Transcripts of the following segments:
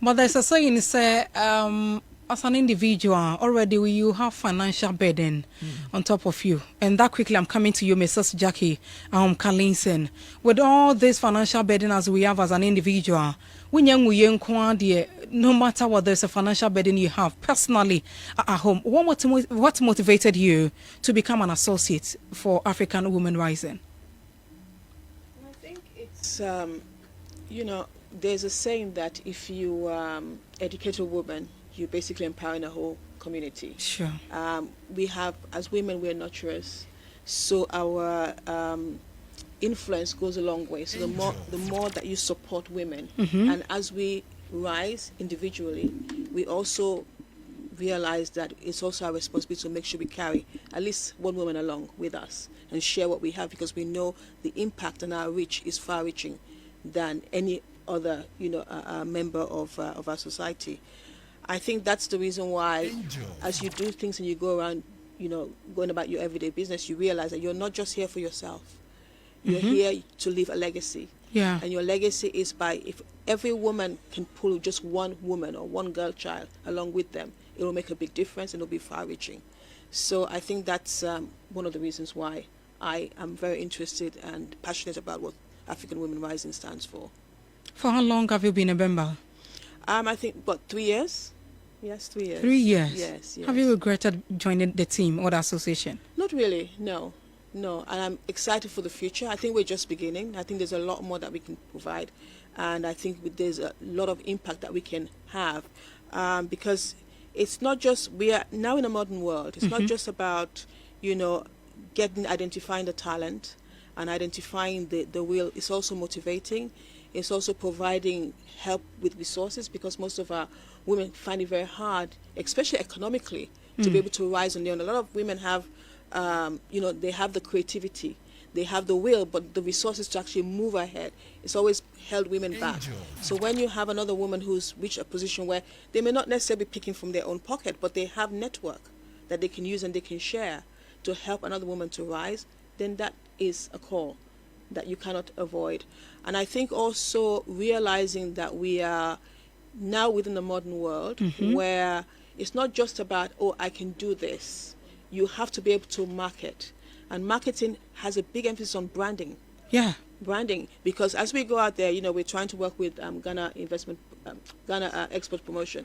But there's a saying, say, as an individual, already you have financial burden on top of you. And that quickly, I'm coming to you, Mrs. Jackie Carlinson. With all this financial burden as we have as an individual, no matter what, there's a financial burden you have personally at home. What motivated you to become an associate for African Women Rising? I think it's, there's a saying that if you educate a woman, you're basically empowering a whole community. Sure. We have, as women, we're nurturers, so our influence goes a long way. So the more that you support women, and as we rise individually, we also realize that it's also our responsibility to make sure we carry at least one woman along with us and share what we have, because we know the impact and our reach is far-reaching than any other, member of our society. I think that's the reason why, as you do things and you go around, going about your everyday business, you realize that you're not just here for yourself. You're here to leave a legacy. Yeah. And your legacy is if every woman can pull just one woman or one girl child along with them, it will make a big difference and it'll be far-reaching. So I think that's one of the reasons why I am very interested and passionate about what African Women Rising stands for. For how long have you been a member? I think, 3 years? Yes, 3 years. 3 years? Yes. Have you regretted joining the team or the association? Not really, no. And I'm excited for the future. I think we're just beginning. I think there's a lot more that we can provide. And I think there's a lot of impact that we can have. Because it's not just, we are now in a modern world. It's not just about, identifying the talent and identifying the will. It's also motivating. It's also providing help with resources, because most of our women find it very hard, especially economically, to be able to rise on their own. A lot of women have, they have the creativity, they have the will, but the resources to actually move ahead, it's always held women back. So when you have another woman who's reached a position where they may not necessarily be picking from their own pocket, but they have network that they can use and they can share to help another woman to rise, then that is a call that you cannot avoid. And I think also realizing that we are now within the modern world where it's not just about, I can do this. You have to be able to market. And marketing has a big emphasis on branding. Yeah. Branding, because as we go out there, we're trying to work with Ghana Export Promotion.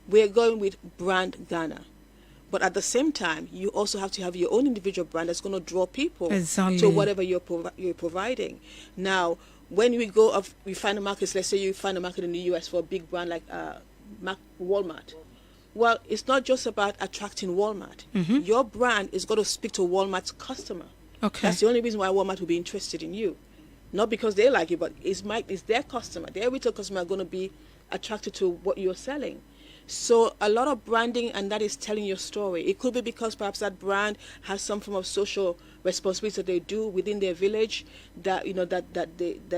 We're going with brand Ghana. But at the same time, you also have to have your own individual brand that's going to draw people to whatever you're providing. Now, when we find a market, let's say you find a market in the US for a big brand like Walmart. Well, it's not just about attracting Walmart. Your brand is going to speak to Walmart's customer. Okay. That's the only reason why Walmart will be interested in you. Not because they like you, but it's their customer. Their retail customer are going to be attracted to what you're selling. So a lot of branding, and that is telling your story. It could be because perhaps that brand has some form of social responsibility that they do within their village that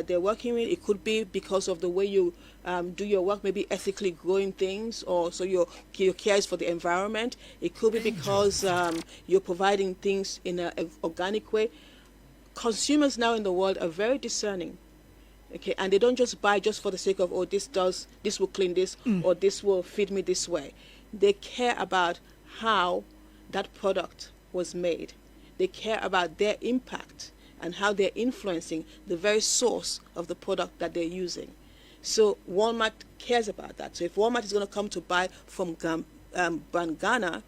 they're working with. It could be because of the way you do your work, maybe ethically growing things, or so your care is for the environment. It could be because you're providing things in an organic way. Consumers now in the world are very discerning. Okay, and they don't just buy just for the sake of, this will clean this, or this will feed me this way. They care about how that product was made. They care about their impact and how they're influencing the very source of the product that they're using. So Walmart cares about that. So if Walmart is going to come to buy from brand Ghana,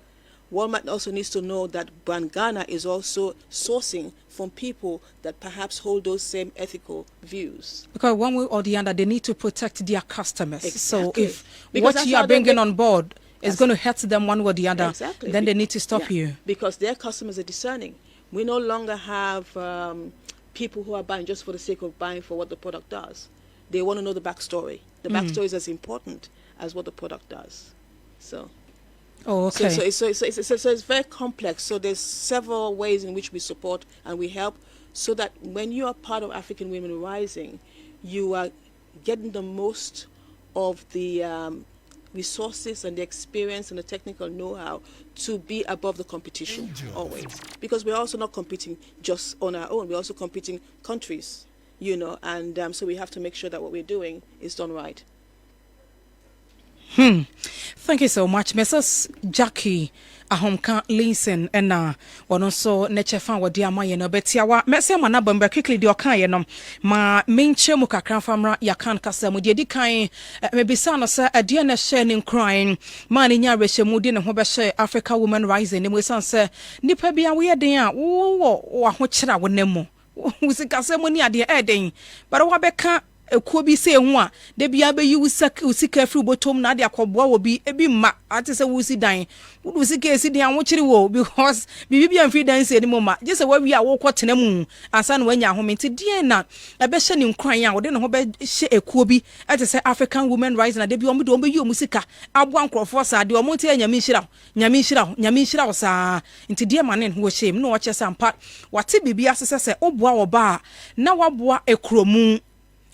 Walmart also needs to know that brand Ghana is also sourcing from people that perhaps hold those same ethical views. Because one way or the other, they need to protect their customers. Exactly. So if what you are bringing on board is going to hurt them one way or the other, exactly. then they need to stop you. Because their customers are discerning. We no longer have people who are buying just for the sake of buying for what the product does. They want to know the backstory. The backstory is as important as what the product does. So... Oh, okay. So it's very complex. So there's several ways in which we support and we help, so that when you are part of African Women Rising, you are getting the most of the resources and the experience and the technical know-how to be above the competition always. Because we're also not competing just on our own. We're also competing countries, and so we have to make sure that what we're doing is done right. Thank you so much, Mrs. Jackie Ahomka Linson and one so nature fan what dear my no betiawa Messi manabamba quickly the okayenom ma minche mukakran famra yakan kasam di kind maybe son sir a dear sharing crying man in ya reshamudi and hobeshe Africa Women Rising and we son sir nipa bia we are or hochra nemo was a casamoni at the ending but wabeka Kobi say one, de bia be you usika free bottom na de akoboa wo bi ebi ma ate se wusi dan wo usika si dan wo chiri wo because bibi am free dan say ni mama je se wa wi a wo kwotena mu ansa na wanya ahomenti de na ebe hye ni nkran a wo de ne ho be hye ekobi ate se African Women Rising na de bi omo de omo yi omusika abo ankrofo sa de omo te nyame hira sa nti de manen wo hye no wo kyesa mpa wate bibi asese se oboa wo ba na waboa ekromu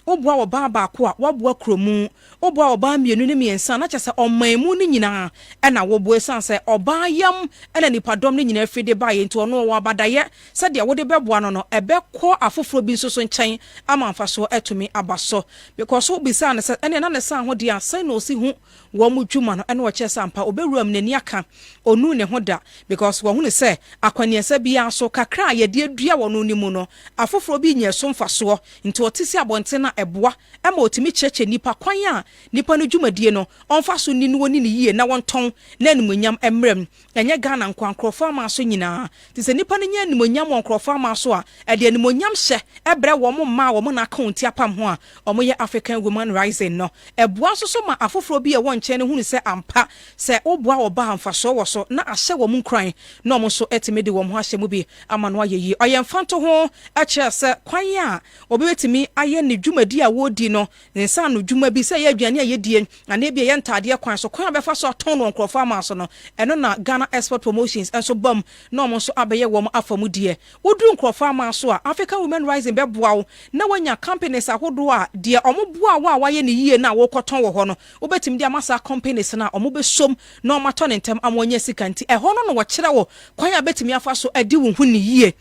Oboa oba baako a waboa kromu oboa oba mienu ne miensa na kyese omaimu ne nyina na woboa san se oba yam na nipadom ne nyina afide bae nti ono wo abadaye se de wode beboa no ebekọ afoforo bi nsoso nkyɛn ama mfaso etumi abaso because wo bisa ne se ene na ne san ho de asan na osi hu wo mu dwuma no ene wo kyesa mpa obewuram nani aka onu ne ho da because wo hu ne se akwaniesa bia so kakra ye de adua wono ni mu no afoforo bi nya so mfaso nti otisi abonte na eboa ema otimi cheche nipa kwan a nipa no dwumadie no onfa so ni no woni ne yie na wonton na animonyam emrem enye Ghana nkwankrofo ama so nyina ti se nipa no nya animonyam onkrofo ama so a ede animonyam hye ebre wo mo ma wo mo na account apam ho a omo ye African Women Rising no eboa so so ma afoforo bi e won nche ne hunu se ampa se oboa oba amfa so wo so na ahye wo mo nkran na omo so etimi de wo mo ahye mu bi ama no ayeyi oyemfanto ho a kire se kwan a obetimi aye ne dwumadi a wodi no nsa no dwuma bi se ye aduane a yedie ana bi ye ntade kwan so kwan befa so ton no nkrofo ama so no eno na Ghana Export Promotions enso bam na omo so abeye wo mo afamu die wodu nkrofo ama so a African Women Rising beboa wo na wanya companies ahodo a de omo boa wo a waye ne yie na wo koton wo ho no obetimi de amasa companies na omo be som na omo to ne ntem amonye sika nti eho no wo kire wo kwan a betimi afa so adi wo hu ne yie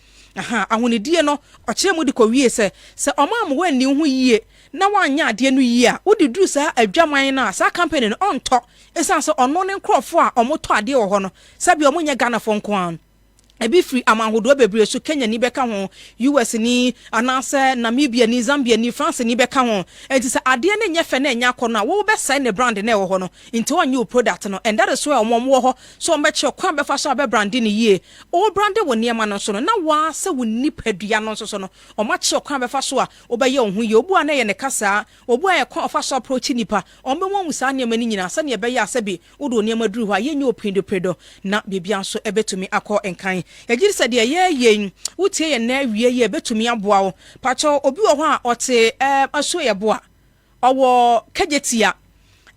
ahonedie no okire mu de ko wie se omam we ni hu yie na wanya ade no yie a wodi duru sa adwaman na sa company no onto esan so ono ne nkrofo a omoto ade wo ho no sabi omonye Ghana fo nko an ebi free amahodo bebre so Kenya ni beka ho US ni anase Namibia ni Zambia ni France ni beka ho enti se ade ne nye fe na nya kono a wo be sign the brand na wo ho no enti one new product no and that is why omom wo ho so mbe che kwan be fa so be brand ni yie o brand wo niema no so no na wa se wo nipadua no so no o ma che kwan be fa so a wo be ye ho ye obu a na ye ne kasa obu a ye kwan fa so approach nipa o be won musa niema ni nyina se ne be ye asabi wo do niema duru ho a ye nye opindo na bibia so ebetumi akọ enkan yagiri se de ye wutie ye na wie ye betumi aboa wo pacho obi wo ho a ote aso ye boa owo kagetia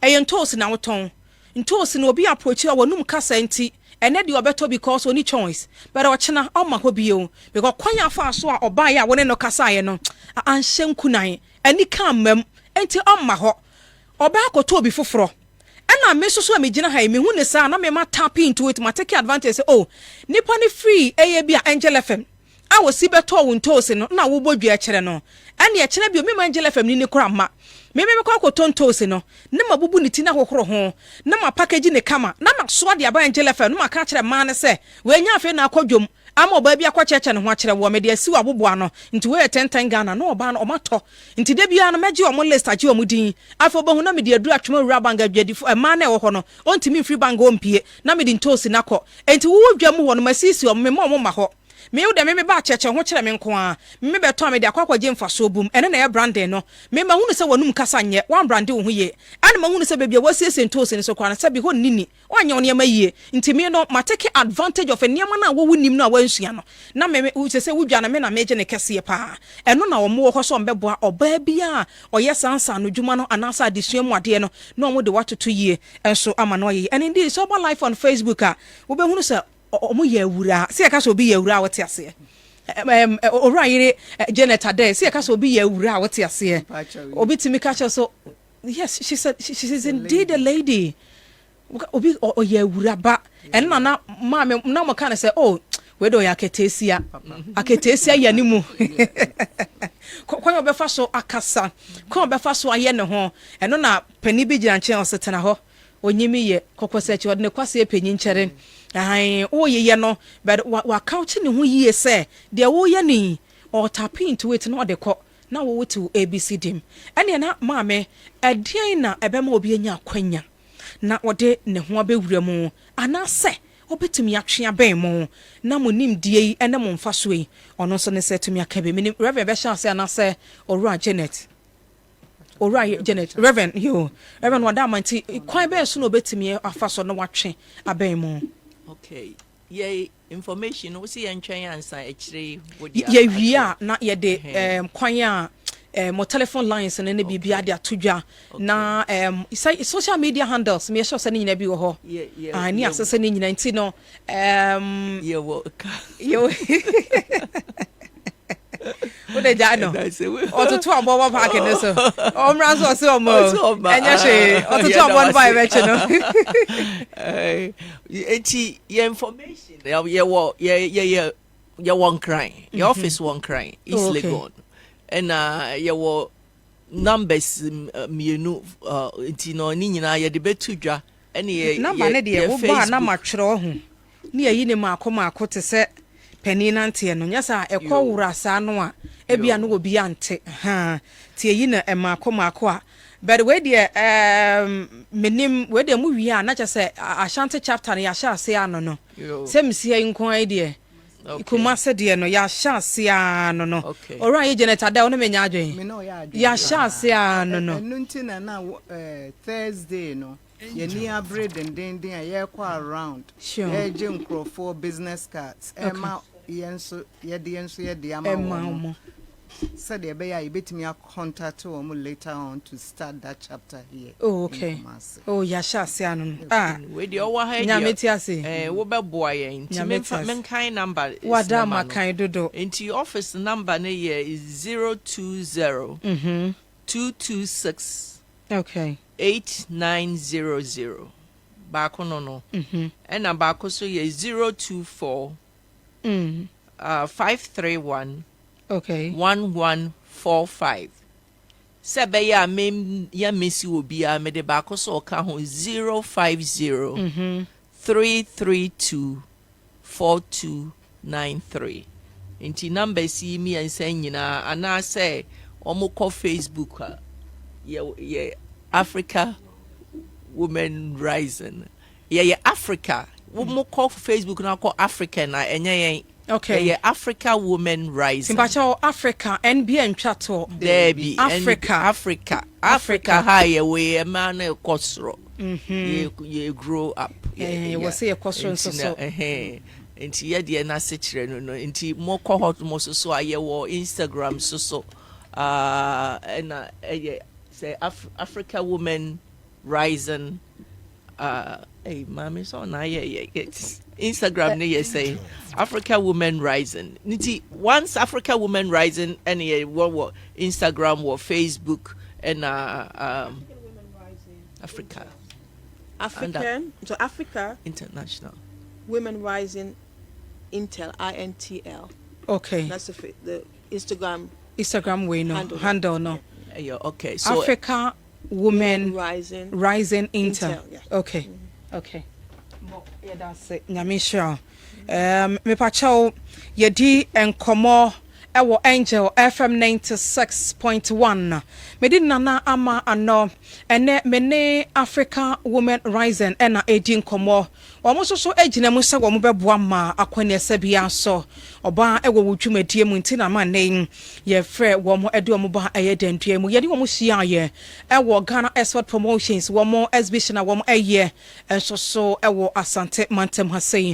eyentos na woton ntos na obi approach a wonum kasa nti ene de obeto because oni choice but ochena oma ho bio because kwanya fa so a oba ya wone no kasa ye no anhye nkunan ani ka mam enti oma ho oba akoto obi foforo na me so me gina ha me hu ne sa na me ma tap into it ma take advantage say oh nipa ni free bi a Angel FM a wo si beto wo ntosi no na wo bodua kire no ane e kire bi o me ma Angel FM ni kora ma me kwa akoto ntosi no na ma bubu ni ti na hohoro ho na ma package ne kama na ma so de aba Angel FM no ma ka kire ma ne se we nya afi na akwadwom ama oba bia kwa cheche ne ho akire wo me de asi wa boboa no nti we 10 Ghana no oba no omato nti de bia no meje omo list age omo din afo bo hu na me de adu atwema wura banga dwadifo e ma na wo ho no ontimi free banga ompie na me de ntosi nakọ enti wo dwam wo no masisi omo me mo ma ho me wo de me ba cheche ho kire me nko a me beto me de akwakwa je mfaso bum ene na ye branding no me ma hunu se wonum kasa nye wan branding wo hu ye ane ma hunu se bebia wasiese ntosi ne so kwa na se bi ho nini wanya one ma yie nti me no ma take advantage of eniama na wo wunim no a wansua no na me se wudwa na me na meje ne kese pa eno na wo mo ho so mbeboa oba bia oye sansa no dwuma no anasa adesua mu ade no na wo de watoto yie enso ama no ye and indeed so about life on Facebook a wo be hunu se omo ye wura se ka so obi ye wura wote ase orayire Janet Ade se ka so obi ye wura wote ase obi timi ka so yes she said she's indeed a lady obi ye wura ba en na ma me na mo kan say oh we do ya ketesia ya ni mu kwa obe fa so akasa kwa obe fa so aye ne ho eno na pani bi gina nche osetena ho onyimi ye kokosechi odne kwase epenyi nkyere ai o ye no but wa couch ne ho yie se de wo ye ni or tap into it no de ko na wo to ABC dim ene na maame edien na ebema obi anya kwanya na ode ne ho abewura mu anase obetumi atwe aben mu na monim die yi ene mo mfa so yi ono so ne setumi akabe minim Reverend be sha se anase Owura Janet Reverend wada manti kwan be so no obetumi afa so no watwe aben mu. Okay, ye information we see entwen answer actually ye wia na ye de kwan a mo telephone lines ne ne bibia de atodwa na social media handles me sure say ni nyina bi wo ho ni asese ni nyina nti no ye wo Ode jano otutu abo park ne so omra so se omo enya hwe otutu abo no ba eche no enti ye information ye one crying your office one crying is Legon and ye wo numbers mienu enti no ni nyina ye de betudwa ene ye number ne de wo ba na matwere ho ni ayi ne maako te se penina nte no nyasa ekọ wura sa no a ebia no obi ante tie yi na maako a but we de menim we de mu wi a na chese Ashanti chapter ya sha ase ano no semsi ai nko ai de ikuma se de no ya sha ase ano no ora ye Janet ada ono menya adwen ya sha ase ano no nti na Thursday no ye ni abre den ye kwa around ye je nkrofo business cards ema yenso ye de ama said the beya betimi contact wo later on to start that chapter here. Oh, okay. Oh, ya sha se anu we de owa ha nyameti ase wo be boa ye nti men kind number wada makan dodo nti office number na ye is 020 226 okay 8900 baako no and baako so ye 024 531 okay 1145 sebe ya mesi obi a me de baako so ka ho 050 332 4293 inti number si mi ansan nyina ana say omukọ Facebook ye Africa Women Rising ye Africa omukọ Facebook na call African na enye okay ye Africa Women Rising simbacho Africa NBA ntwato Debbie Africa high we man kosro ye grow up we say ye kosro so enti ye de na sekire no enti mo cohort mo so aye wo Instagram so and say Africa Women Rising hey mommy so na ye Instagram ne ye say Africa Women Rising niti once Africa Women Rising and ye what Instagram or Facebook and Africa so Africa International Women Rising Intel INTL okay that's the Instagram way no handle no yeah okay so Africa Women Rising Intel yeah. okay okay yeah that's it nyamisha me pacho yedi enkomo ewo Angel FM 96.1 medi nana ama ano ene mene Africa Women Rising ena edi enkomo omo so ejina mu se wo mo beboa ma akwane sabia so oba ewo wudwumadie mu ntina ma nen ye frɛ wo mo ede omo ba eye dendue mu yedi wo mo hia ye ewo Ghana Export Promotions wo mo exhibition wo mo eye enso so ewo Asante Mantem Hasei